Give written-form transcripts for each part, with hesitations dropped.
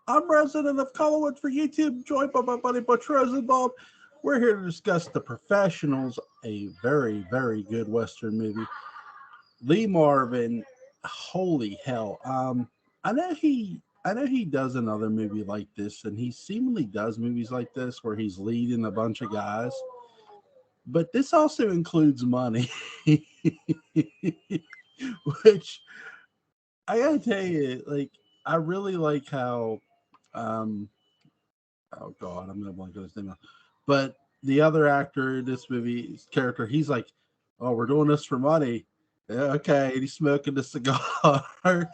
I'm resident of Collinwood for YouTube, joined by my buddy Butch Rosenbalm. We're here to discuss The Professionals, a very, very good Western movie. Lee Marvin, holy hell! I know he does another movie like this, and he seemingly does movies like this where he's leading a bunch of guys. But this also includes money, which I gotta tell you, like, I really like how, um, oh god, I'm gonna blank on his name now. But the other actor in this movie, his character, he's like, "Oh, we're doing this for money." Yeah, okay, and he's smoking the cigar. You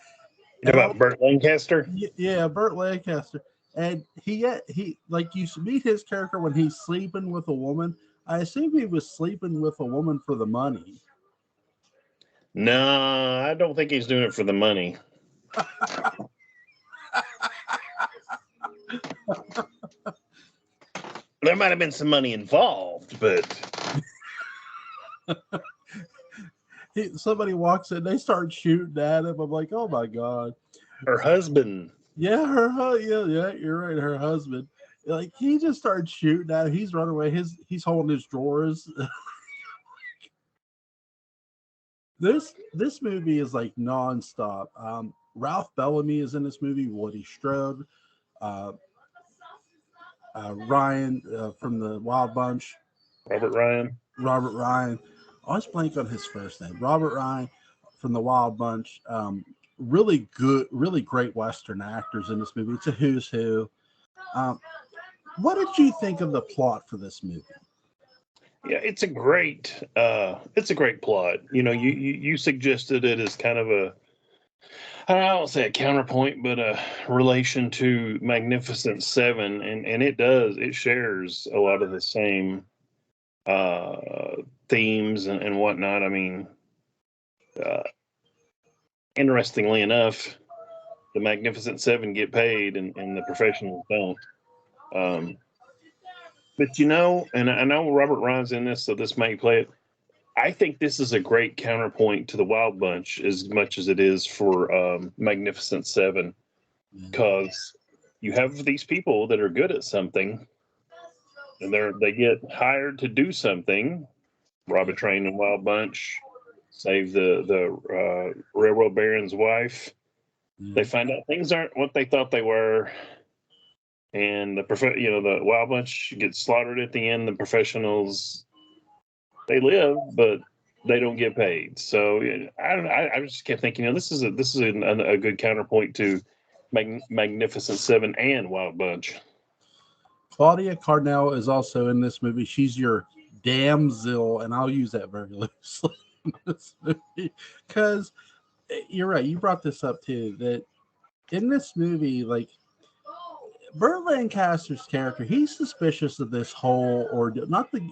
know about Burt Lancaster? Yeah, Burt Lancaster, and he like you meet his character when he's sleeping with a woman. I assume he was sleeping with a woman for the money. No, I don't think he's doing it for the money. There might have been some money involved, but Somebody walks in, they start shooting at him. I'm like, oh my god. her husband. Yeah, yeah, you're right. Her husband, like, he just started shooting at him. He's running away. He's holding his drawers. This movie is like nonstop. Ralph Bellamy is in this movie. Woody Strode, uh, Ryan from the Wild Bunch. Robert Ryan. Robert Ryan. I always blank on his first name. Robert Ryan from the Wild Bunch. Really good, really great Western actors in this movie. It's a who's who. What did you think of the plot for this movie? Yeah, it's a great plot. You know, you suggested it as kind of a, I don't say a counterpoint, but a relation to Magnificent Seven, and it shares a lot of the same themes and whatnot. I mean, interestingly enough, the Magnificent Seven get paid, and the professionals don't. But you know, and I know Robert Ryan's in this, so this may play it. I think this is a great counterpoint to the Wild Bunch as much as it is for Magnificent Seven, because you have these people that are good at something, and they get hired to do something, rob a train in Wild Bunch, save the railroad baron's wife. They find out things aren't what they thought they were, and the Wild Bunch gets slaughtered at the end. The professionals, they live, but they don't get paid. So I don't know. I just kept thinking, this is a good counterpoint to Magnificent Seven and Wild Bunch. Claudia Cardinal is also in this movie. She's your damsel, and I'll use that very loosely in this movie because you're right. You brought this up too, that in this movie, like, Burt Lancaster's character, he's suspicious of this whole ordeal. Not the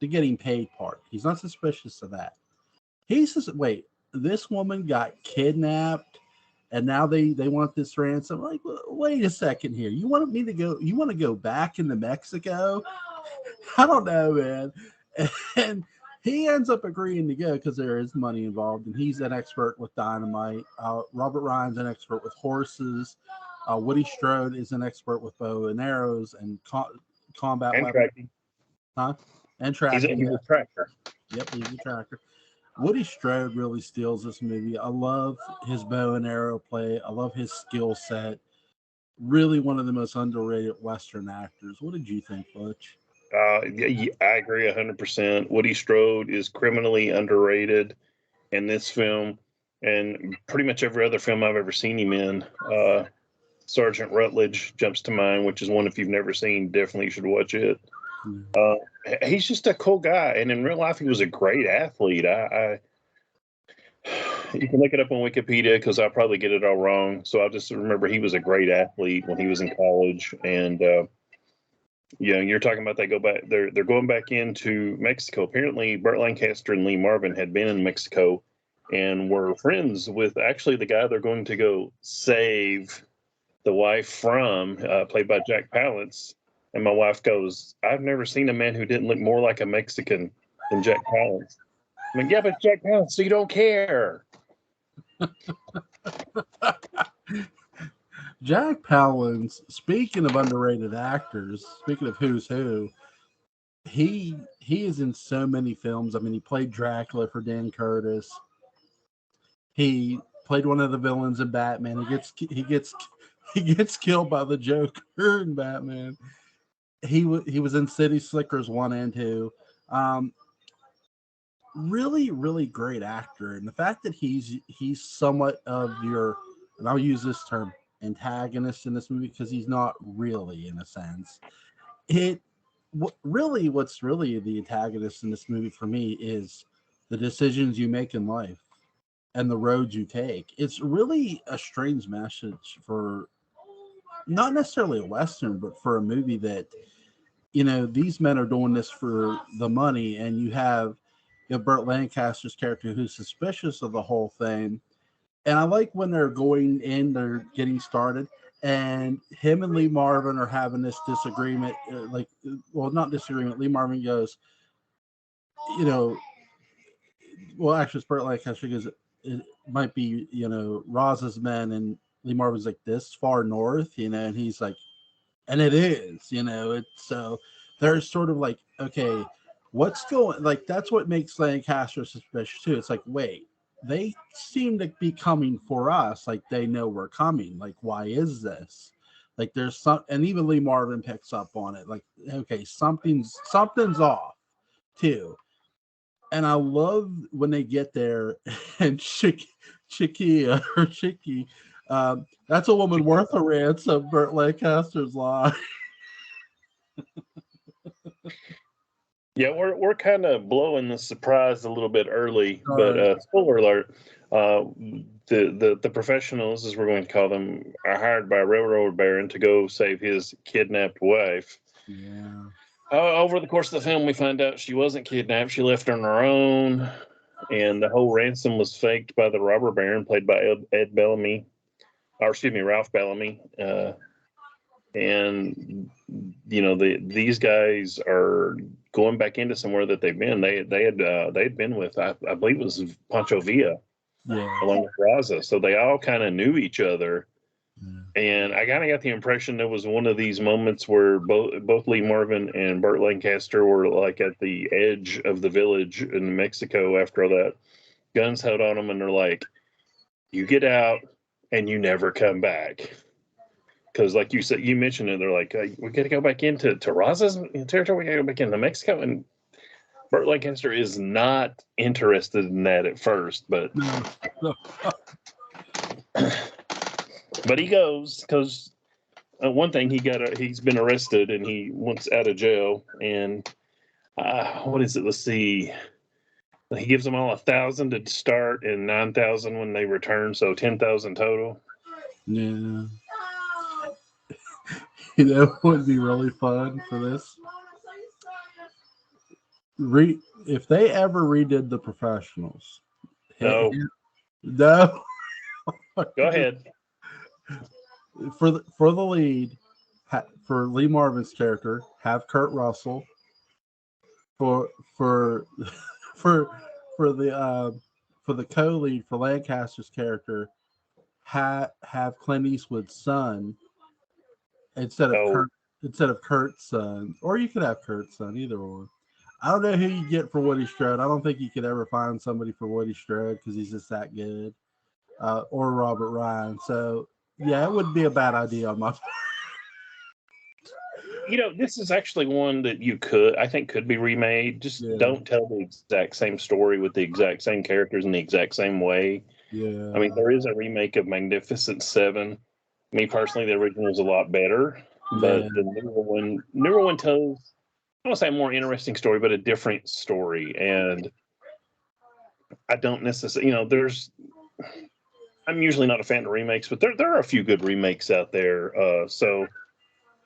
getting paid part. He's not suspicious of that. He says, wait, this woman got kidnapped and now they want this ransom. Like, wait a second here. You want to go back into Mexico? I don't know, man. And he ends up agreeing to go because there is money involved, and he's an expert with dynamite. Robert Ryan's an expert with horses. Woody Strode is an expert with bow and arrows and combat and weapons. Tracking. Huh? And tracking. He's a tracker. Yep, he's a tracker. Woody Strode really steals this movie. I love his bow and arrow play. I love his skill set. Really one of the most underrated Western actors. What did you think, Butch? I agree 100%. Woody Strode is criminally underrated in this film, and pretty much every other film I've ever seen him in. Sergeant Rutledge jumps to mind, which is one, if you've never seen, definitely you should watch it. He's just a cool guy, and in real life, he was a great athlete. You can look it up on Wikipedia because I'll probably get it all wrong. So I'll just remember he was a great athlete when he was in college, and you're talking about they're going back into Mexico. Apparently, Burt Lancaster and Lee Marvin had been in Mexico and were friends with actually the guy they're going to go save the wife from, played by Jack Palance. And my wife goes, I've never seen a man who didn't look more like a Mexican than Jack Palance. I'm like, yeah, but Jack Palance, so you don't care. Jack Palance, speaking of underrated actors, speaking of who's who, he is in so many films. I mean, he played Dracula for Dan Curtis. He played one of the villains in Batman. He gets killed by the Joker in Batman. He was in City Slickers 1 and 2. Um, really great actor, and the fact that he's somewhat of your, and I'll use this term, antagonist in this movie because he's not really, in a sense. It what's really the antagonist in this movie for me is the decisions you make in life and the road you take. It's really a strange message for not necessarily a western, but for a movie that, these men are doing this for the money, and you have Burt Lancaster's character who's suspicious of the whole thing. And I like when they're going in, they're getting started, and him and Lee Marvin are having this disagreement. Well, not disagreement. Lee Marvin goes, you know, well, actually, it's Burt Lancaster goes, it might be, Roz's men, and Lee Marvin's like, this far north, and he's like, and it is, it's so there's sort of like, okay, what's going, like, that's what makes Lancaster suspicious too. It's like, wait, they seem to be coming for us, like they know we're coming, like, why is this, like, there's some, and even Lee Marvin picks up on it, like, okay, something's off too. And I love when they get there and Chicky or Chicky, that's a woman worth a ransom, Burt Lancaster's lie. Yeah, we're kind of blowing the surprise a little bit early, but Sorry. spoiler alert: the professionals, as we're going to call them, are hired by a railroad baron to go save his kidnapped wife. Yeah. Over the course of the film, we find out she wasn't kidnapped; she left on her own, and the whole ransom was faked by the robber baron, played by Ed Bellamy, or excuse me, Ralph Bellamy. And these guys are going back into somewhere that they've been. They had been with, I believe it was Pancho Villa Yeah. along with Raza, so they all kind of knew each other. Yeah. And I kind of got the impression there was one of these moments where both Lee Marvin and Burt Lancaster were like at the edge of the village in Mexico after all that, guns held on them, and they're like, "You get out, and you never come back." Because, like you said, you mentioned it, they're like, we got to go back into Raza's territory. We got to go back into Mexico. And Burt Lancaster is not interested in that at first, but No. but he goes because one thing he's been arrested and he wants out of jail. And what is it? Let's see. He gives them all 1,000 to start and 9,000 when they return, so 10,000 total. Yeah. What would be really fun for this? If they ever redid The Professionals. No. No. Go ahead. For the lead, for Lee Marvin's character, have Kurt Russell. For for for the co-lead for Lancaster's character, have Clint Eastwood's son instead of Kurt's son, or you could have Kurt's son, either one. I don't know who you get for Woody Strode. I don't think you could ever find somebody for Woody Strode because he's just that good, or Robert Ryan. So yeah, it wouldn't be a bad idea on my part. This is actually one that I think could be remade. Just don't tell the exact same story with the exact same characters in the exact same way. Yeah. I mean, there is a remake of Magnificent Seven. Me personally, the original is a lot better, but the newer one tells, I don't say a more interesting story, but a different story. And I don't necessarily, I'm usually not a fan of remakes, but there are a few good remakes out there. So,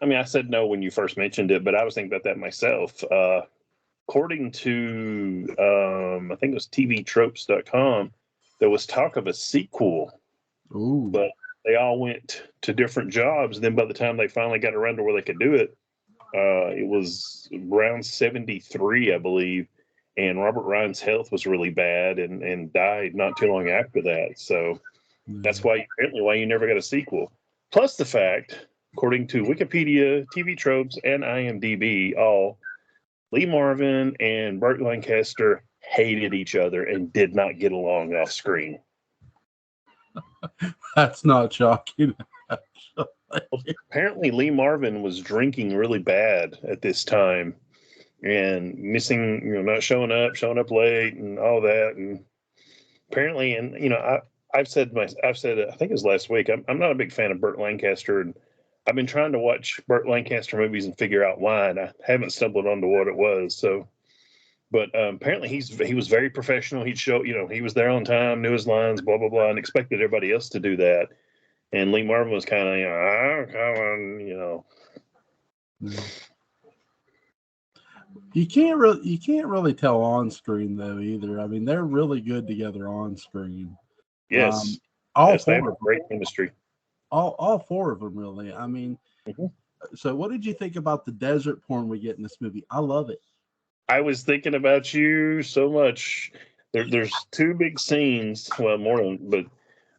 I mean, I said no when you first mentioned it, but I was thinking about that myself. According to, I think it was TVTropes.com, there was talk of a sequel. Ooh. But they all went to different jobs. Then by the time they finally got around to where they could do it, it was around 73, I believe. And Robert Ryan's health was really bad and died not too long after that. So that's why you never got a sequel. Plus the fact, according to Wikipedia, TV Tropes, and IMDb, Lee Marvin and Burt Lancaster hated each other and did not get along off screen. That's not shocking. Apparently, Lee Marvin was drinking really bad at this time and missing, not showing up late, and all that. And apparently, and I've said, I think it was last week, I'm not a big fan of Burt Lancaster, and I've been trying to watch Burt Lancaster movies and figure out why, and I haven't stumbled onto what it was. So, but apparently he was very professional. He'd show, he was there on time, knew his lines, blah blah blah, and expected everybody else to do that. And Lee Marvin was kind of, come on, You can't really tell on screen though either. I mean, they're really good together on screen. Yes, they have great chemistry. All four of them, really. I mean, So what did you think about the desert porn we get in this movie? I love it. I was thinking about you so much. There's two big scenes, well, more than, but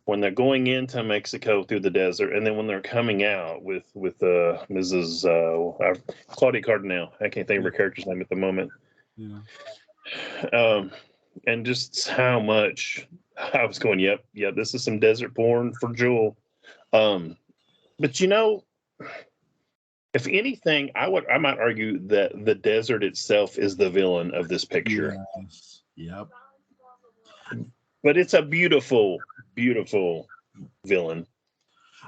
when they're going into Mexico through the desert, and then when they're coming out with Mrs. Claudia Cardinale. I can't think of her character's name at the moment. Yeah. And just how much I was going, yep, this is some desert porn for Jewel. But if anything, I might argue that the desert itself is the villain of this picture. Yes. Yep. But it's a beautiful, beautiful villain.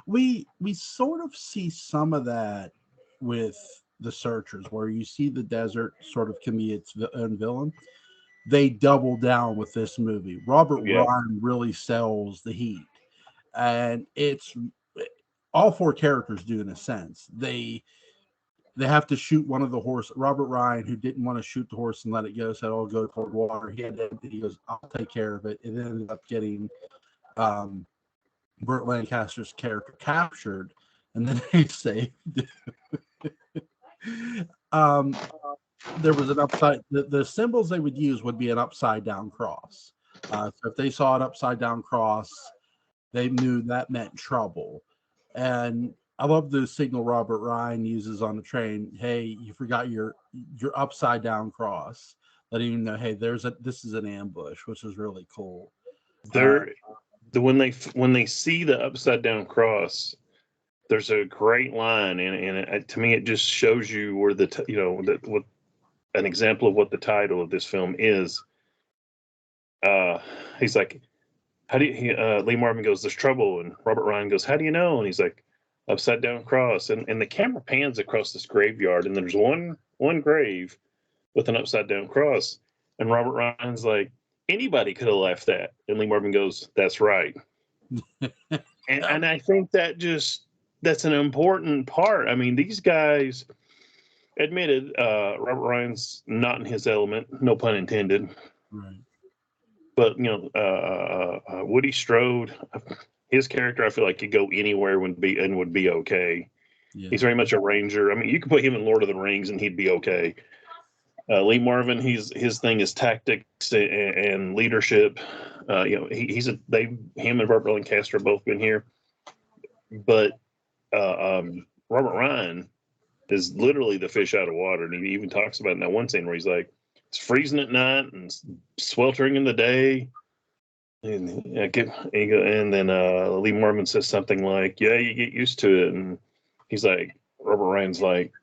We sort of see some of that with the Searchers, where you see the desert sort of can be its own villain. They double down with this movie. Robert Ryan really sells the heat, and it's all four characters do in a sense. They have to shoot one of the horse. Robert Ryan, who didn't want to shoot the horse and let it go, said, "I'll go toward water." He goes, "I'll take care of it." It ended up getting Burt Lancaster's character captured, and then they saved. There was an upside. The symbols they would use would be an upside down cross. So if they saw an upside down cross, they knew that meant trouble. And I love the signal Robert Ryan uses on the train. Hey, you forgot your upside down cross. Letting you know, hey, this is an ambush, which is really cool. When they see the upside down cross, there's a great line, and to me, it just shows you where what an example of what the title of this film is. He's like, how do you? Lee Marvin goes, "There's trouble," and Robert Ryan goes, "How do you know?" And he's like, "Upside down cross," and the camera pans across this graveyard, and there's one grave with an upside down cross, and Robert Ryan's like, "Anybody could have left that," and Lee Marvin goes, "That's right." and I think that's an important part. I mean, these guys admitted Robert Ryan's not in his element, no pun intended. Right. But Woody Strode, his character, I feel like could go anywhere would be okay. Yeah. He's very much a ranger. I mean, you could put him in Lord of the Rings and he'd be okay. Lee Marvin, his thing is tactics and leadership. Him and Burt Lancaster have both been here. But Robert Ryan is literally the fish out of water, and he even talks about it in that one scene where he's like, it's freezing at night and sweltering in the day. And then Lee Marvin says something like, "Yeah, you get used to it." And he's like, Robert Ryan's like,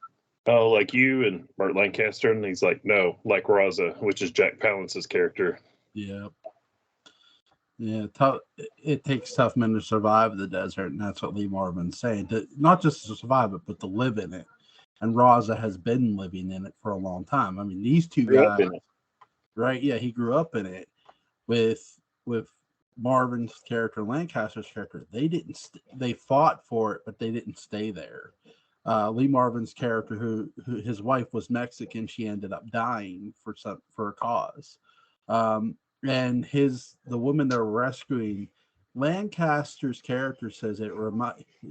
"Oh, like you and Burt Lancaster?" And he's like, "No, like Raza," which is Jack Palance's character. Yeah. Yeah, it takes tough men to survive the desert, and that's what Lee Marvin's saying. Not just to survive it, but to live in it. And Raza has been living in it for a long time. I mean, these two guys, right? Yeah, he grew up in it. With Marvin's character, Lancaster's character, they fought for it, but they didn't stay there. Lee Marvin's character, who his wife was Mexican, she ended up dying for a cause. And the woman they're rescuing, Lancaster's character says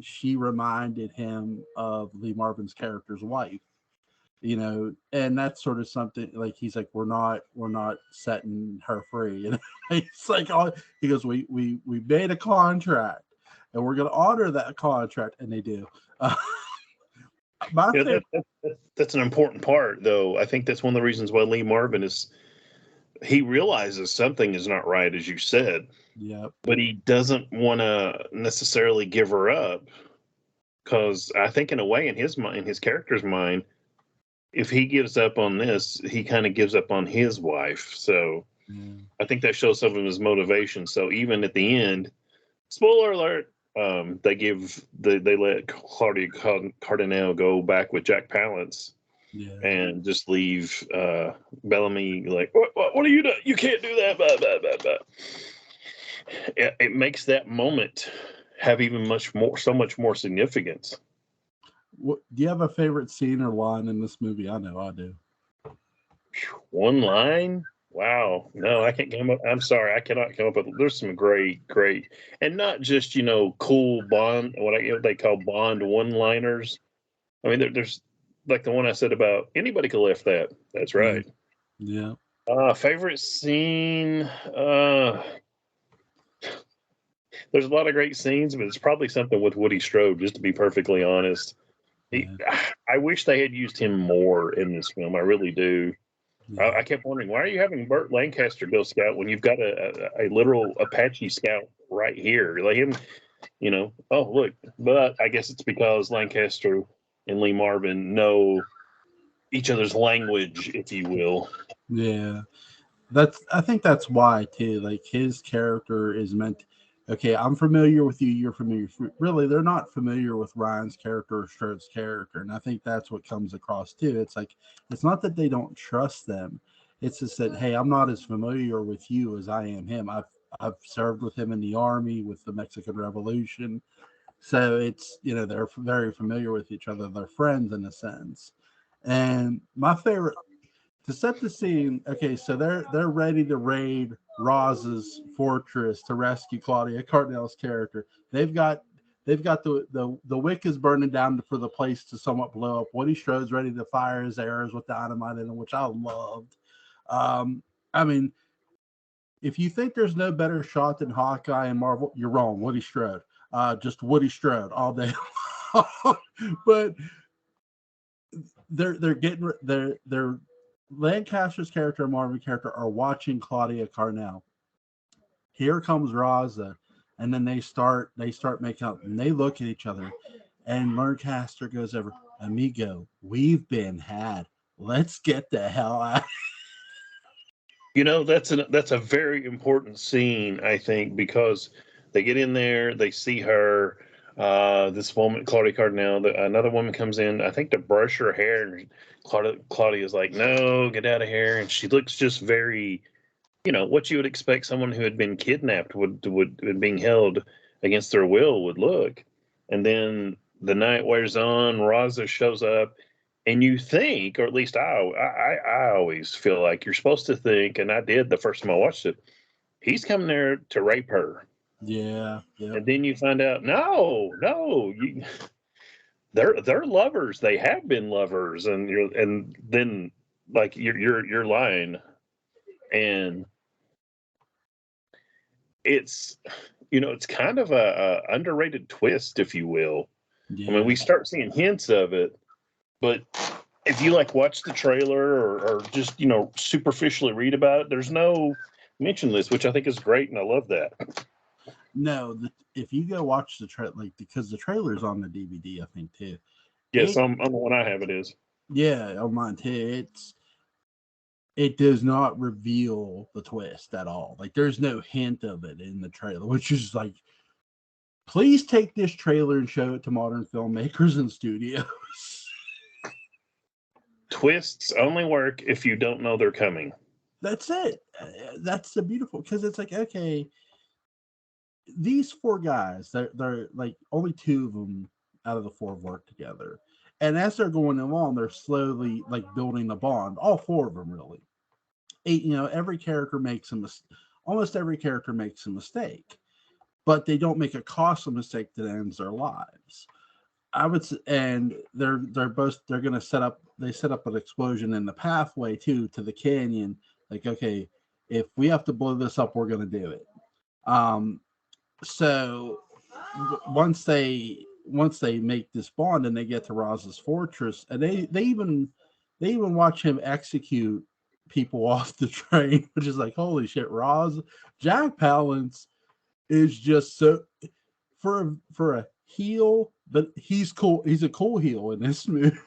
she reminded him of Lee Marvin's character's wife, and that's sort of something like he's like, we're not setting her free, and it's like, he goes, we made a contract, and we're going to honor that contract, and they do. That's an important part, though. I think that's one of the reasons why Lee Marvin he realizes something is not right, as you said. Yep. But he doesn't want to necessarily give her up, because I think in a way, in his mind, in his character's mind, if he gives up on this, he kind of gives up on his wife. So I think that shows some of his motivation. So even at the end, spoiler alert, they let Claudia Cardinale go back with Jack Palance, and just leave Bellamy like, what are you doing? You can't do that. Blah, blah, blah, blah. It makes that moment have even so much more significance. Do you have a favorite scene or line in this movie? I know I do. One line? Wow. No, I can't come up. I'm sorry, I cannot come up with. There's some great, and not just cool Bond. What they call Bond one-liners. I mean, there's like the one I said about anybody could lift that. That's right. Yeah. Favorite scene. There's a lot of great scenes, but it's probably something with Woody Strode. Just to be perfectly honest, I wish they had used him more in this film. I really do. I kept wondering, why are you having Burt Lancaster go scout when you've got a literal Apache scout right here? Like him, oh, look. But I guess it's because Lancaster and Lee Marvin know each other's language, if you will. Yeah. I think that's why, too. Like, his character is meant, okay, I'm familiar with you, you're familiar. Really, they're not familiar with Ryan's character or Strode's character. And I think that's what comes across, too. It's like, it's not that they don't trust them. It's just that, hey, I'm not as familiar with you as I am him. I've served with him in the army, with the Mexican Revolution. So it's, they're very familiar with each other. They're friends in a sense. And my favorite, to set the scene, okay, so they're ready to raid Roz's fortress to rescue Claudia Cardinale's character. They've got the wick is burning down for the place to somewhat blow up. Woody Strode's ready to fire his arrows with dynamite in them, which I loved. I mean, if you think there's no better shot than Hawkeye and Marvel, you're wrong. Woody Strode, just Woody Strode all day. But they're Lancaster's character and Marvin character are watching Claudia Cardinale. Here comes Raza, and then they start making up, and they look at each other, and Lancaster goes over, "Amigo, we've been had. Let's get the hell out." That's a very important scene, I think, because they get in there, they see her. This woman, Claudia Cardinale, another woman comes in, I think, to brush her hair, and Claudia's like, "No, get out of here," and she looks just very, what you would expect someone who had been kidnapped would being held against their will would look. And then the night wears on, Raza shows up, and you think, or at least I always feel like you're supposed to think, and I did the first time I watched it, he's coming there to rape her. Yeah. And then you find out, no, they're lovers. They have been lovers, and then like you're lying, and it's it's kind of a underrated twist, if you will. Yeah. I mean, we start seeing hints of it, but if you watch the trailer or just superficially read about it, there's no mention of this, which I think is great, and I love that. No, if you go watch the trailer, because the trailer's on the DVD, I think too. Yes, on the one I have, it is. Yeah, on mine too. It does not reveal the twist at all. Like, there's no hint of it in the trailer, which is like, please take this trailer and show it to modern filmmakers and studios. Twists only work if you don't know they're coming. That's it. That's the beautiful, because it's like, okay, these four guys, they're like, only two of them out of the four work together. And as they're going along, they're slowly building a bond. All four of them, really. Every character makes almost every character makes a mistake, but they don't make a costly mistake that ends their lives. I would say, and they're going to set up an explosion in the pathway to the canyon. Like, okay, if we have to blow this up, we're going to do it. So once they make this bond and they get to Roz's fortress, and they even watch him execute people off the train, which is like, holy shit, Roz. Jack Palance is just so for a heel, but he's cool. He's a cool heel in this movie.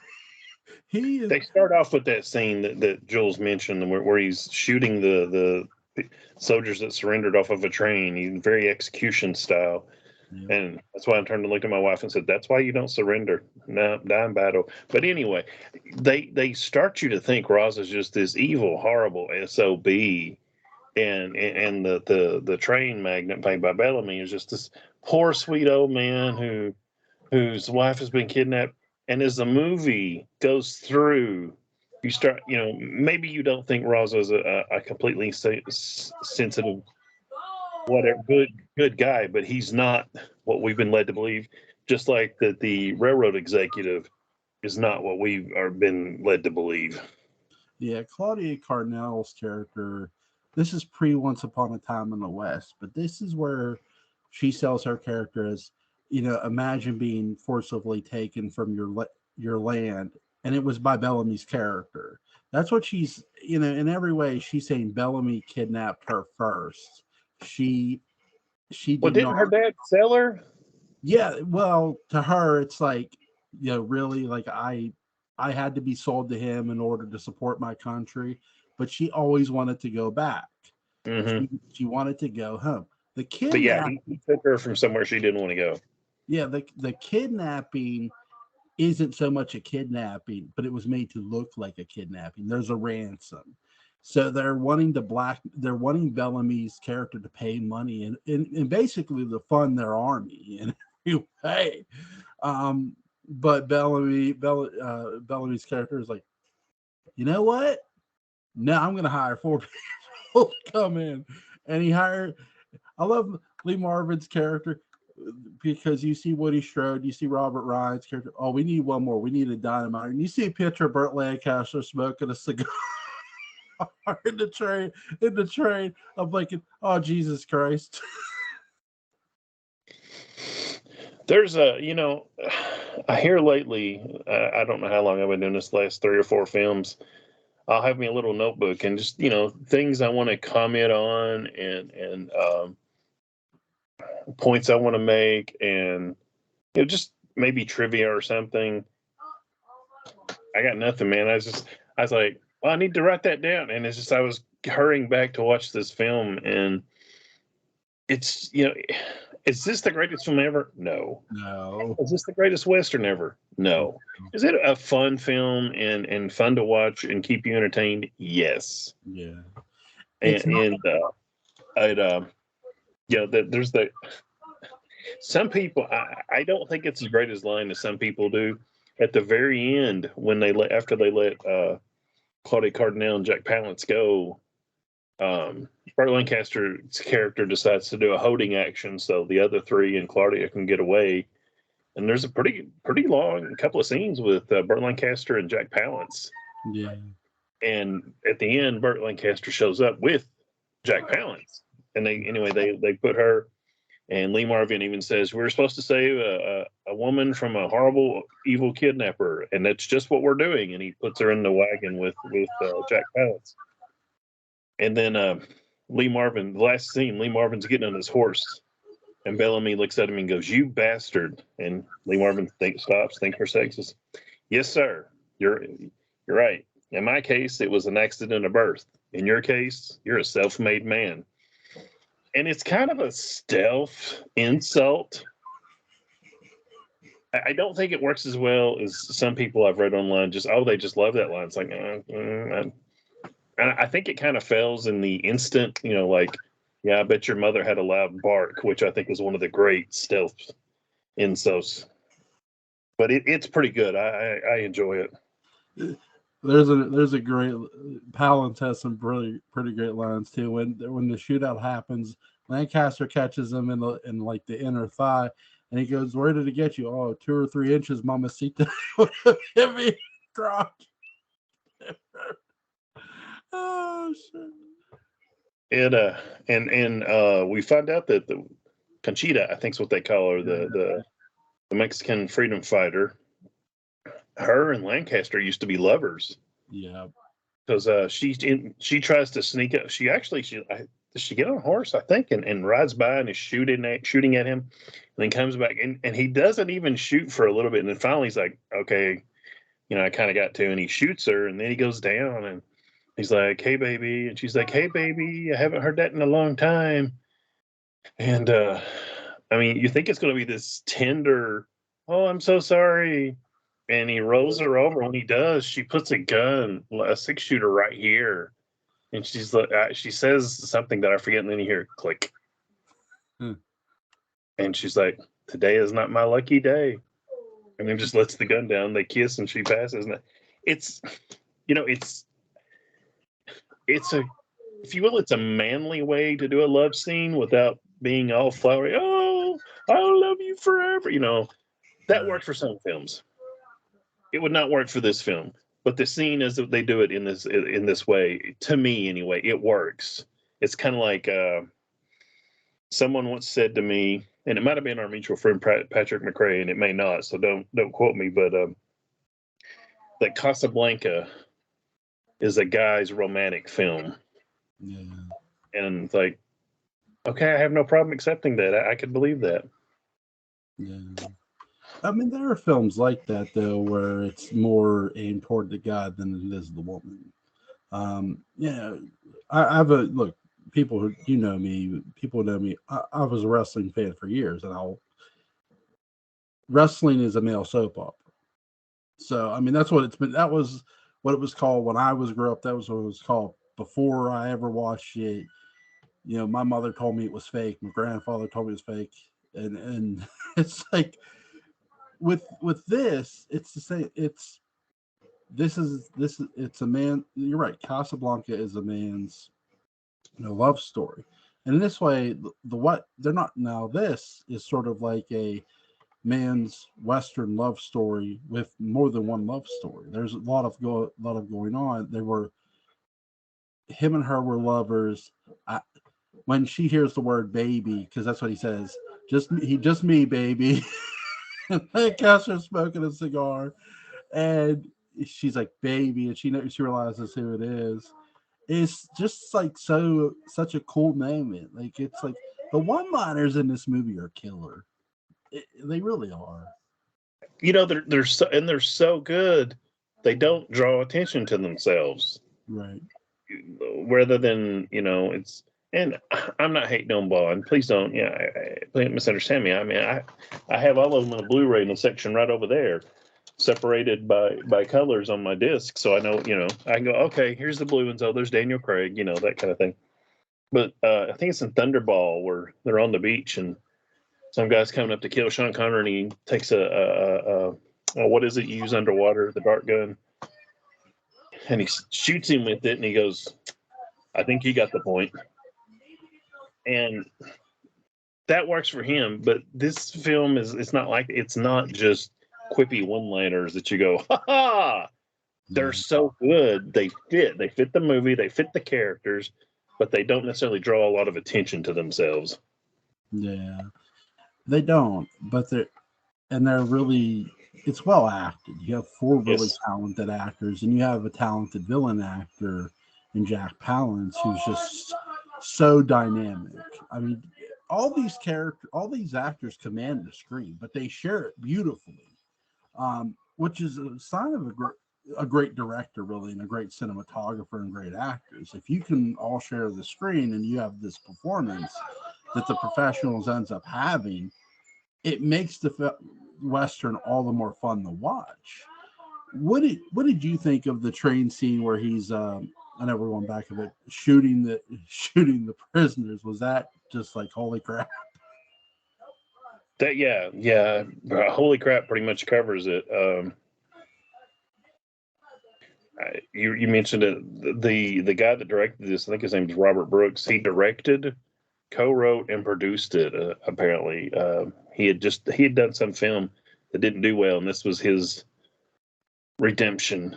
He is. They start off with that scene that Jules mentioned where he's shooting the soldiers that surrendered off of a train. He's very execution style. Yeah. And that's why I turned and looked at my wife and said, "That's why you don't surrender. No, die in battle." But anyway, they start you to think Roz is just this evil, horrible SOB, and the train magnate played by Bellamy is just this poor, sweet old man whose wife has been kidnapped. And as the movie goes through, you start, maybe you don't think Roz is a completely sensitive, whatever, good guy, but he's not what we've been led to believe. Just like that, the railroad executive is not what we are been led to believe. Yeah, Claudia Cardinal's character. This is pre Once Upon a Time in the West, but this is where she sells her character as, imagine being forcibly taken from your land, and it was by Bellamy's character. That's what she's, in every way she's saying Bellamy kidnapped her first. She Well, did didn't not. her dad sell her? Yeah, well, to her it's like, really, like I had to be sold to him in order to support my country, but she always wanted to go back. Mm-hmm. She wanted to go home. The But yeah, kidnap, he took her from somewhere she didn't want to go. yeah, the kidnapping isn't so much a kidnapping, but it was made to look like a kidnapping. There's a ransom. So they're wanting Bellamy's character to pay money and basically to fund their army in every way. But Bellamy's character is like, you know what? No, I'm gonna hire 4 people to come in. And he hired, I love Lee Marvin's character because you see Woody Strode, you see Robert Ryan's character. Oh, we need one more. We need a dynamite. And you see a picture of Burt Lancaster smoking a cigar in the train. I'm like, oh Jesus Christ. There's I hear lately, I don't know how long I've been doing this, last 3 or 4 films. I'll have me a little notebook and just, things I want to comment on and points I want to make, and just maybe trivia or something. I got nothing, man. I was like, well, I need to write that down. And it's just, I was hurrying back to watch this film, and it's, is this the greatest film ever? No. Is this the greatest Western ever? No. Is it a fun film and fun to watch and keep you entertained? Yes. Yeah. There's some people, I don't think it's as great as line as some people do. At the very end, when after they let Claudia Cardinal and Jack Palance go, Burt Lancaster's character decides to do a holding action so the other 3 and Claudia can get away. And there's a pretty long couple of scenes with Burt Lancaster and Jack Palance. Yeah. And at the end, Burt Lancaster shows up with Jack Palance, and they put her. And Lee Marvin even says, "We're supposed to save a woman from a horrible, evil kidnapper, and that's just what we're doing." And he puts her in the wagon with Jack Palance. And then Lee Marvin, the last scene, Lee Marvin's getting on his horse, and Bellamy looks at him and goes, "You bastard!" And Lee Marvin stops, thinks for a second, says, "Yes, sir. You're right. In my case, it was an accident of birth. In your case, you're a self-made man." And it's kind of a stealth insult. I don't think it works as well as some people I've read online. They just love that line. It's like, and I think it kind of fails in the instant, like, yeah, I bet your mother had a loud bark, which I think was one of the great stealth insults. But it's pretty good. I enjoy it. There's a great, Palance has some pretty great lines too. When the shootout happens, Lancaster catches him in like the inner thigh, and he goes, "Where did it get you?" "Oh, 2 or 3 inches, mamacita." Hit me, crotch. Oh shit. And we find out that Conchita, I think is what they call her, the Mexican freedom fighter. Her and Lancaster used to be lovers. Yeah. Because she tries to sneak up. Does she get on a horse, I think, and rides by and is shooting at him, and then comes back and he doesn't even shoot for a little bit, and then finally he's like, okay, I kind of got to, and he shoots her, and then he goes down, and he's like, hey baby, and she's like, hey baby, I haven't heard that in a long time, and I mean, you think it's going to be this tender, oh, I'm so sorry, and he rolls her over. When he does, she puts a 6-shooter right here, and she's like, she says something that I forget, and then you hear click, and she's like, "Today is not my lucky day," and then just lets the gun down. They kiss, and she passes. And it's, it's a, if you will, it's a manly way to do a love scene without being all flowery. Oh, I'll love you forever. That worked for some films. It would not work for this film. But the scene is that they do it in this way. To me, anyway, it works. It's kind of like someone once said to me, and it might have been our mutual friend Patrick McRae, and it may not, so don't quote me, but that Casablanca is a guy's romantic film. Yeah. And it's like, okay, I have no problem accepting that. I could believe that. Yeah. I mean, there are films like that though, where it's more aimed toward the guy than it is the woman. I have a look. People who people know me. I was a wrestling fan for years, and wrestling is a male soap opera. So I mean, that's what it's been. That was what it was called when I was grew up. That was what it was called before I ever watched it. My mother told me it was fake. My grandfather told me it was fake, and it's like with this, it's the same. It's a man. You're right. Casablanca is a man's love story, and in this way, the what they're not now. This is sort of like a man's Western love story with more than one love story. There's a lot of going on. Him and her were lovers. When she hears the word baby, because that's what he says, just me, baby. And Lancaster's smoking a cigar, and she's like, baby, and she realizes who it is. It's just like such a cool moment. Like it's like the one-liners in this movie are killer. They really are. They're so good. They don't draw attention to themselves. Right. Rather than it's. And I'm not hating on Bond. Please don't. Please misunderstand me. I mean, I have all of them in a Blu-ray in the section right over there, separated by colors on my disc, so I know. I can go. Okay, here's the blue ones. Oh, there's Daniel Craig. That kind of thing. But I think it's in Thunderball where they're on the beach and some guy's coming up to kill Sean Connery, and he takes a what is it you use underwater? The dart gun, and he shoots him with it, and he goes, "I think you got the point." And that works for him, but this film it's not just quippy one-liners that you go, ha ha. They're so good. They fit the movie, they fit the characters, but they don't necessarily draw a lot of attention to themselves. Yeah, they don't, but they're really, it's well acted. You have four really talented actors, and you have a talented villain actor in Jack Palance who's just so dynamic. I mean, all these actors command the screen, but they share it beautifully, which is a sign of a great director, really, and a great cinematographer and great actors. If you can all share the screen and you have this performance that the professionals ends up having, it makes the Western all the more fun to watch. What did you think of the train scene where he's I know we're going back a bit, shooting the prisoners? Was that just like holy crap? That yeah, holy crap pretty much covers it. You mentioned it. The guy that directed this, I think his name is Robert Brooks. He directed, co-wrote, and produced it. Apparently, he had done some film that didn't do well, and this was his redemption.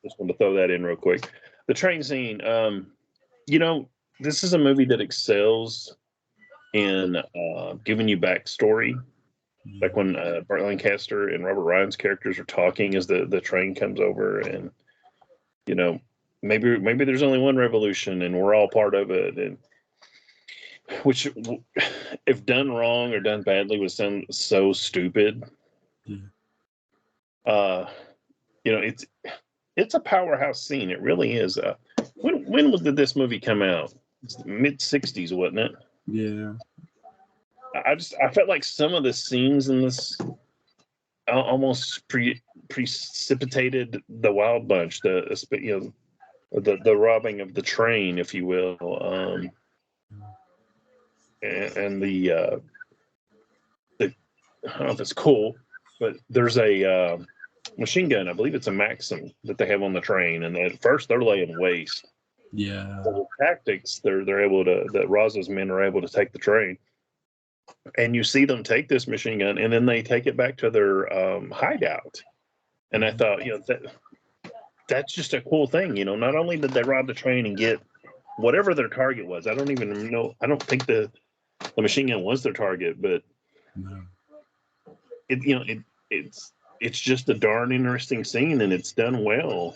Just want to throw that in real quick. The train scene. This is a movie that excels and giving you backstory. Like when Burt Lancaster and Robert Ryan's characters are talking as the train comes over, and maybe there's only one revolution and we're all part of it, and which, if done wrong or done badly, would sound so stupid. Yeah. It's a powerhouse scene. It really is. When did this movie come out? It's mid '60s, wasn't it? Yeah. I felt like some of the scenes in this almost precipitated the Wild Bunch, the robbing of the train, if you will, and the I don't know if it's cool, but there's a machine gun. I believe it's a Maxim that they have on the train, and at first they're laying waste. Yeah. So with tactics, they're able to. That Raza's men are able to take the train, and you see them take this machine gun, and then they take it back to their hideout. And I thought, that's just a cool thing. Not only did they rob the train and get whatever their target was, I don't even know. I don't think the machine gun was their target, but no. It's just a darn interesting scene, and it's done well.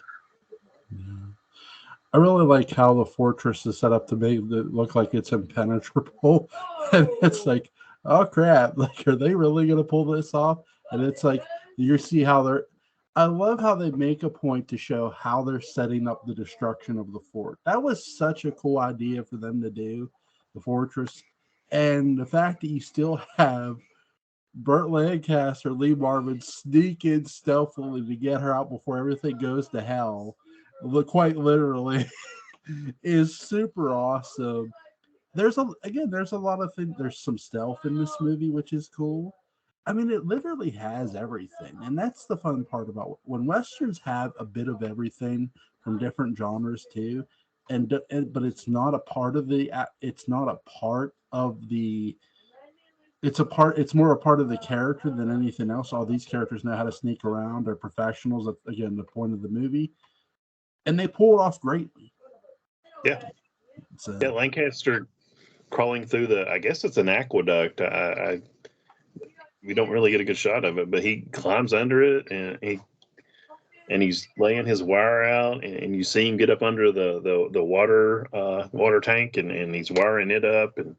Yeah. I really like how the fortress is set up to make it look like it's impenetrable, and it's like, oh crap! Like, are they really going to pull this off? And it's like you see how they're. I love how they make a point to show how they're setting up the destruction of the fort. That was such a cool idea for them to do, the fortress, and the fact that you still have Burt Lancaster, Lee Marvin sneak in stealthily to get her out before everything goes to hell. Quite literally, is super awesome. There's a lot of things. There's some stealth in this movie, which is cool. I mean, it literally has everything, and that's the fun part about when westerns have a bit of everything from different genres too. But it's not a part of the. It's not a part of the. It's more a part of the character than anything else. All these characters know how to sneak around. They're professionals. That's, again, the point of the movie, and they pull it off greatly. Yeah. Lancaster crawling through I guess it's an aqueduct. We don't really get a good shot of it, but he climbs under it, and he's laying his wire out, and you see him get up under the water tank, and he's wiring it up, and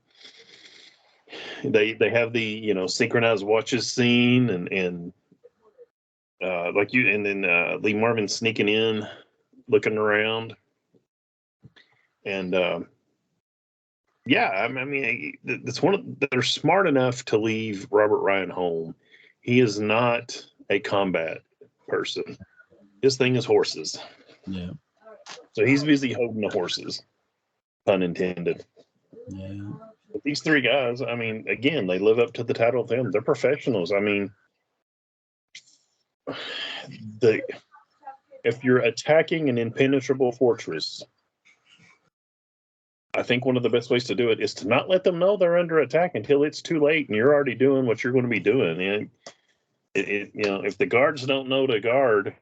they have the synchronized watches scene, and then Lee Marvin sneaking in, looking around, and I mean, it's they're smart enough to leave Robert Ryan home. He is not a combat person. His thing is horses. Yeah. So he's busy holding the horses, pun intended. Yeah. But these three guys, I mean, again, they live up to the title of them. They're professionals. I mean, if you're attacking an impenetrable fortress, I think one of the best ways to do it is to not let them know they're under attack until it's too late and you're already doing what you're going to be doing. And if the guards don't know to guard,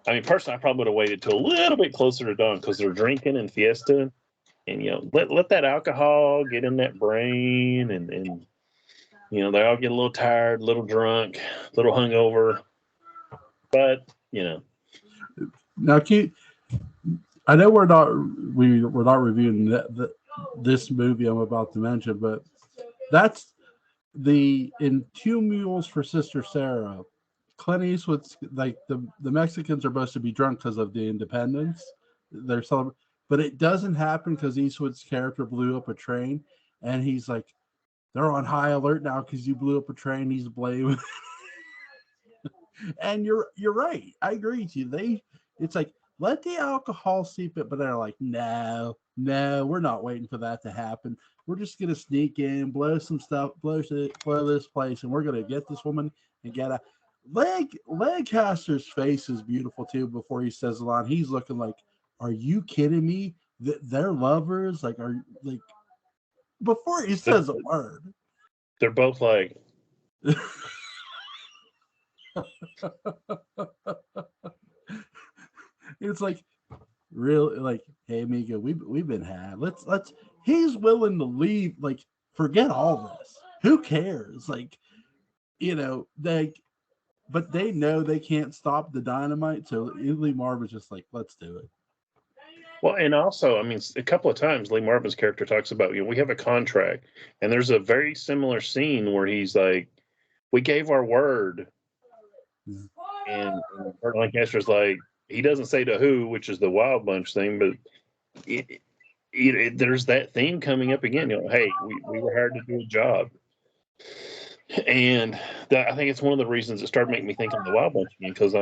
I mean, personally, I probably would have waited till a little bit closer to dawn because they're drinking and fiesta, and let that alcohol get in that brain, and they all get a little tired, a little drunk, a little hungover, but Now, I know we're not reviewing this movie I'm about to mention, but that's in Two Mules for Sister Sarah. Clint Eastwood's like the Mexicans are supposed to be drunk because of the independence. They're celebrating, but it doesn't happen because Eastwood's character blew up a train, and he's like, they're on high alert now because you blew up a train. He's blaming, and you're right. I agree with you. It's like, let the alcohol seep it, but they're like, no, we're not waiting for that to happen. We're just gonna sneak in, blow some stuff, blow this place, and we're gonna get this woman and get a Lancaster's face is beautiful too. Before he says the line, he's looking like, "Are you kidding me? They're lovers? Like, before he says a word, they're both like." It's like, really, like, hey, Mika, we've been had. Let's. He's willing to leave. Like, forget all this. Who cares? Like, but they know they can't stop the dynamite. So Lee Marvin's just like, let's do it. Well, and also, I mean, a couple of times Lee Marvin's character talks about, we have a contract, and there's a very similar scene where he's like, we gave our word. And Burt Lancaster's like, he doesn't say to who, which is the Wild Bunch thing, but there's that theme coming up again. Hey, we were hired to do a job. And I think it's one of the reasons it started making me think of the Wild Bunch again, because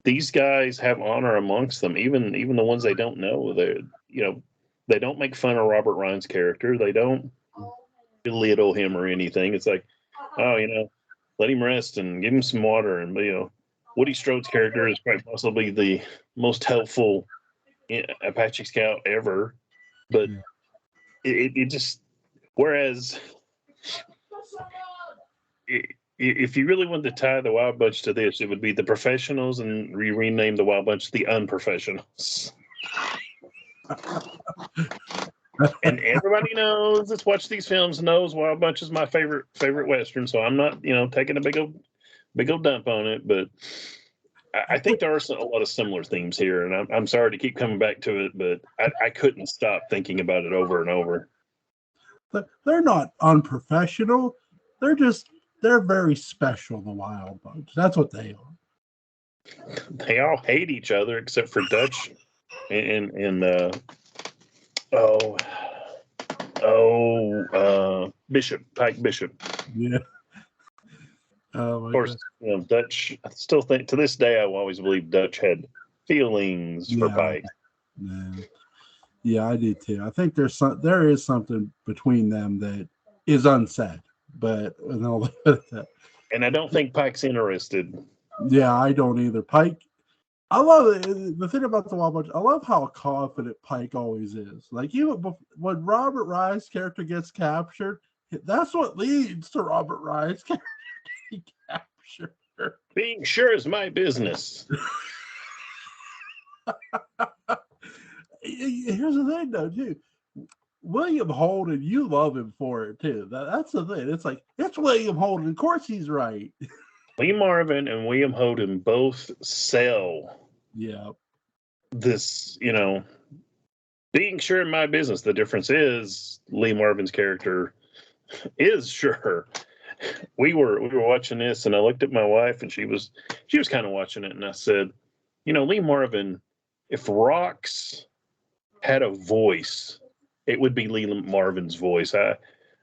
these guys have honor amongst them, even the ones they don't know. They don't make fun of Robert Ryan's character. They don't belittle him or anything. It's like, oh, let him rest and give him some water. And Woody Strode's character is quite possibly the most helpful Apache Scout ever. But it just, whereas if you really wanted to tie the Wild Bunch to this, it would be the Professionals, and rename the Wild Bunch the Unprofessionals. And everybody knows that's watched these films knows Wild Bunch is my favorite Western. So I'm not, taking a big old dump on it, but I think there are a lot of similar themes here, and I'm sorry to keep coming back to it, but I couldn't stop thinking about it over and over. They're not unprofessional. They're very special, the Wild Bunch. That's what they are. They all hate each other except for Dutch and Bishop, Pike Bishop. Yeah. Oh, of course, Dutch, I still think to this day, I always believe Dutch had feelings for Pike. Yeah, I do too. I think there is something between them that is unsaid, but and I don't think Pike's interested. Yeah, I don't either. Pike, I love it. The thing about the Wild Bunch, I love how confident Pike always is. Like, even when Robert Rye's character gets captured, that's what leads to Robert Rye's character getting captured. Being sure is my business. Here's the thing, though, too. William Holden, you love him for it, too. That's the thing. It's like, it's William Holden. Of course he's right. Lee Marvin and William Holden both sell this, being sure in my business. The difference is Lee Marvin's character is sure. We were watching this, and I looked at my wife, and she was kind of watching it, and I said, Lee Marvin, if rocks had a voice, it would be Lee Marvin's voice.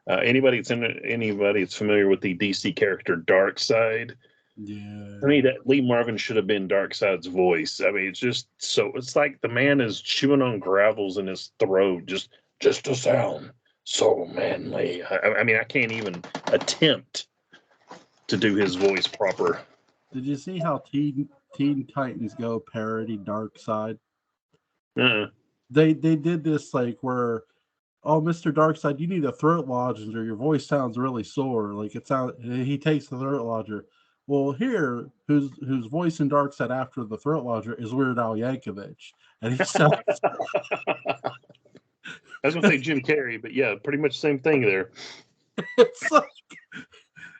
Anybody that's familiar with the DC character Darkseid, I mean, that Lee Marvin should have been Darkseid's voice. I mean, it's like the man is chewing on gravels in his throat, just to sound so manly. I mean, I can't even attempt to do his voice proper. Did you see how Teen Titans Go parody Darkseid? They did this, like, where, oh, Mr. Darkseid, you need a throat lozenger. Your voice sounds really sore. Like, he takes the throat lozenger. Well, here, whose voice in Darkseid after the throat lozenger is Weird Al Yankovic, and he sounds. I was gonna say Jim Carrey, but yeah, pretty much the same thing there. It's like,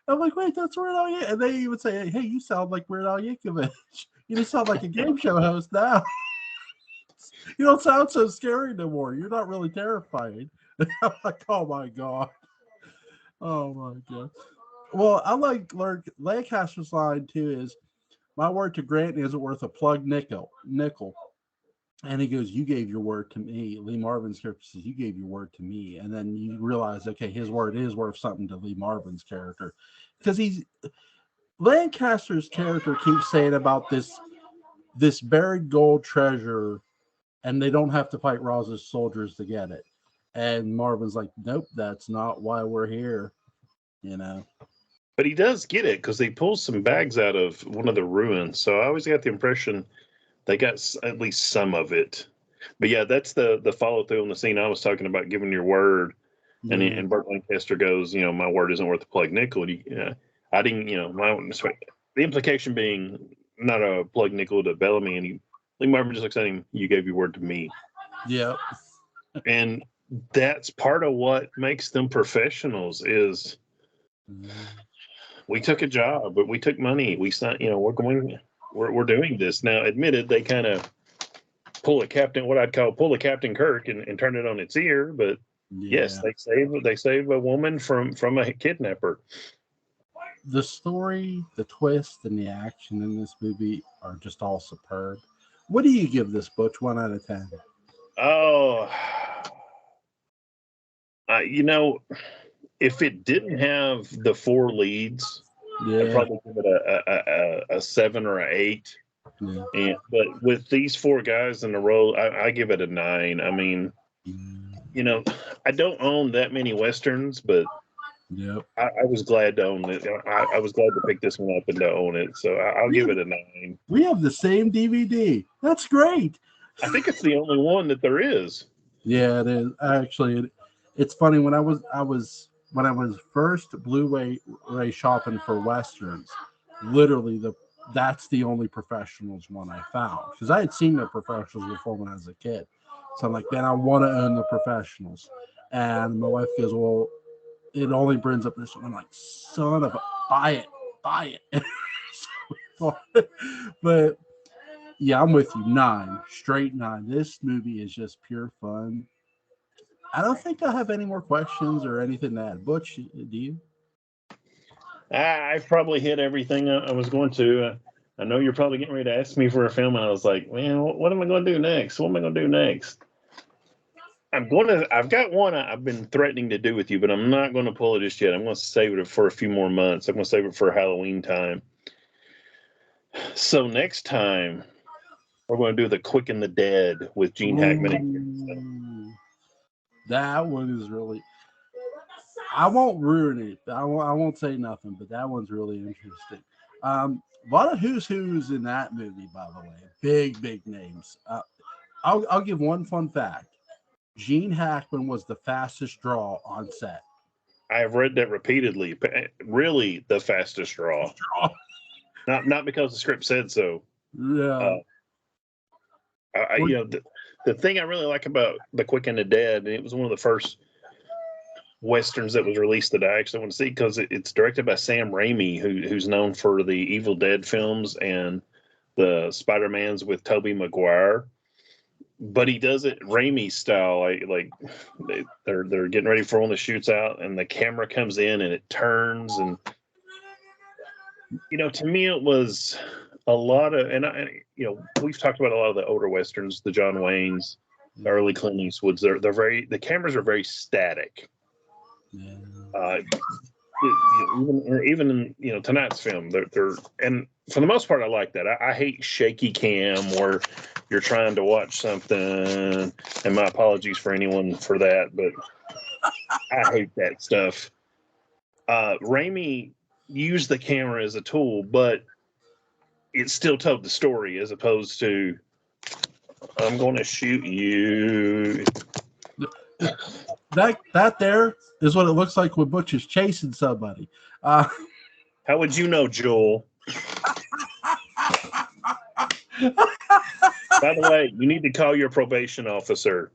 I'm like, wait, that's Weird Al Yankovic, and they even say, hey, you sound like Weird Al Yankovic. You just sound like a game show host now. You don't sound so scary no more. You're not really terrifying. I'm like, oh my god. Well, I like Lancaster's line too is, my word to Grant isn't worth a plug nickel. And he goes, you gave your word to me. Lee Marvin's character says, you gave your word to me. And then you realize, okay, his word is worth something to Lee Marvin's character. Because Lancaster's character keeps saying about this buried gold treasure, and they don't have to fight Roz's soldiers to get it. And Marvin's like, nope, that's not why we're here. But he does get it, because he pulls some bags out of one of the ruins. So I always got the impression they got at least some of it. But yeah, that's the follow through on the scene I was talking about, giving your word. Yeah. And Burt Lancaster goes, my word isn't worth a plug nickel. I didn't, the implication being not a plug nickel to Bellamy. And Lee Marvin just looks at him, you gave your word to me. Yeah. And that's part of what makes them professionals. Is we took a job, but we took money. We signed. We're doing this now. Admitted, they kind of pull a Captain Kirk and turn it on its ear. But yes, they save a woman from a kidnapper. The story, the twist, and the action in this movie are just all superb. What do you give this, Butch? 1 out of 10. Oh, if it didn't have the 4 leads, I'd probably give it a 7 or an 8. Yeah. But with these 4 guys in a row, I give it a 9. I mean, I don't own that many Westerns, but I was glad to own it. I was glad to pick this one up and to own it. So I'll give it a 9. We have the same DVD. That's great. I think it's the only one that there is. Yeah, it is. Actually, it's funny when I was first Blu-ray shopping for Westerns, literally that's the only Professionals one I found, because I had seen the Professionals before when I was a kid. So I'm like, man, I want to own the Professionals. And my wife goes, well, it only brings up this one. I'm like, son of a, buy it. But yeah, I'm with you. 9, straight 9. This movie is just pure fun. I don't think I have any more questions or anything to add. Butch, do you? I've probably hit everything I was going to. I know you're probably getting ready to ask me for a film, and I was like, man, what am I going to do next? What am I going to do next? I've got one I've been threatening to do with you, but I'm not going to pull it just yet. I'm going to save it for a few more months. I'm going to save it for Halloween time. So next time, we're going to do The Quick and the Dead with Gene Hackman. That one is really... I won't ruin it. I won't say nothing, but that one's really interesting. A lot of who's in that movie, by the way. Big names. I'll give one fun fact. Gene Hackman was the fastest draw on set. I have read that repeatedly. Really, the fastest draw. Not because the script said so. Yeah. The thing I really like about The Quick and the Dead, and it was one of the first Westerns that was released that I actually want to see, because it's directed by Sam Raimi, who's known for the Evil Dead films and the Spider-Mans with Tobey Maguire. But he does it Raimi style, like they're getting ready for one that shoots out, and the camera comes in and it turns, and to me it was a lot of, and we've talked about a lot of the older Westerns, the John Waynes, the early Clint Eastwoods. The cameras are very static. Yeah. Even in tonight's film, they're and for the most part I like that. I hate shaky cam where you're trying to watch something, and my apologies for anyone for that, but I hate that stuff. Raimi used the camera as a tool, but it still told the story, as opposed to, I'm going to shoot you. That there is what it looks like when Butch is chasing somebody. How would you know, Joel? By the way, you need to call your probation officer.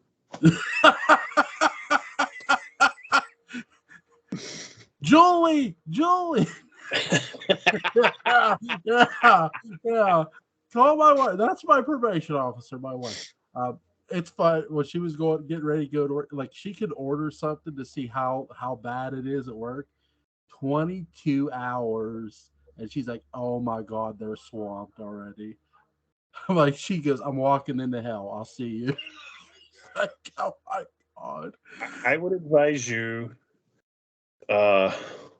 Julie. Yeah. Call my wife. That's my probation officer, my wife. It's fun when she was getting ready to go to work. Like, she could order something to see how bad it is at work. 22 hours, and she's like, "Oh my God, they're swamped already." I'm like, she goes, "I'm walking into hell. I'll see you." Like, oh my God. I would advise you,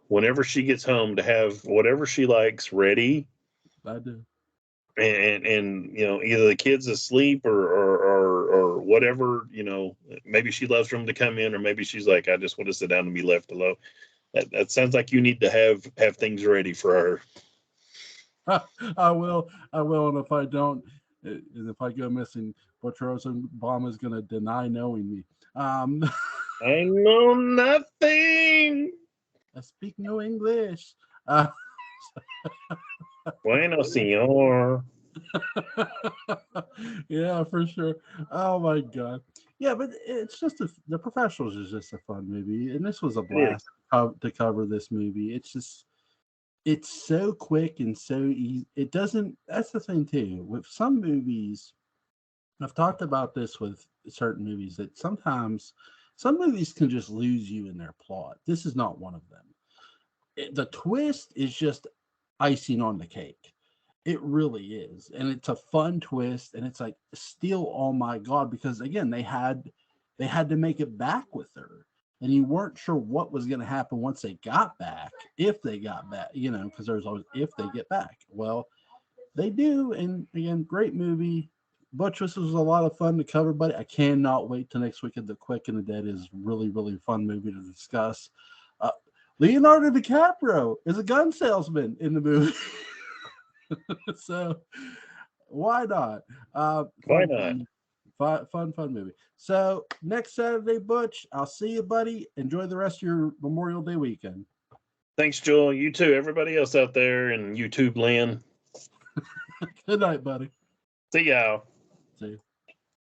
whenever she gets home, to have whatever she likes ready. I do. And either the kid's asleep or whatever, maybe she loves for him to come in, or maybe she's like, I just want to sit down and be left alone. That sounds like you need to have things ready for her. I will, and if I don't, and if I go missing, Butch Rosenbalm is going to deny knowing me. I know nothing. I speak no English. Bueno, senor. Yeah, for sure. Oh my God. Yeah, but it's just The Professionals is just a fun movie, and this was a It is. blast to cover this movie. It's so quick and so easy. It doesn't. That's the thing too. With some movies, I've talked about this with certain movies that sometimes some movies can just lose you in their plot. This is not one of them. The twist is just icing on the cake. It really is. And it's a fun twist, and it's like still, oh my god, because again, they had to make it back with her. And you weren't sure what was going to happen once they got back, if they got back, because there's always if they get back. Well, they do, and again, great movie. Butch, this was a lot of fun to cover, buddy. I cannot wait till next week. The Quick and the Dead is really, really fun movie to discuss. Uh, Leonardo DiCaprio is a gun salesman in the movie. So why not? Why not? Fun movie. So next Saturday, Butch, I'll see you, buddy. Enjoy the rest of your Memorial Day weekend. Thanks, Joel. You too. Everybody else out there in YouTube land. Good night, buddy. See y'all. See you.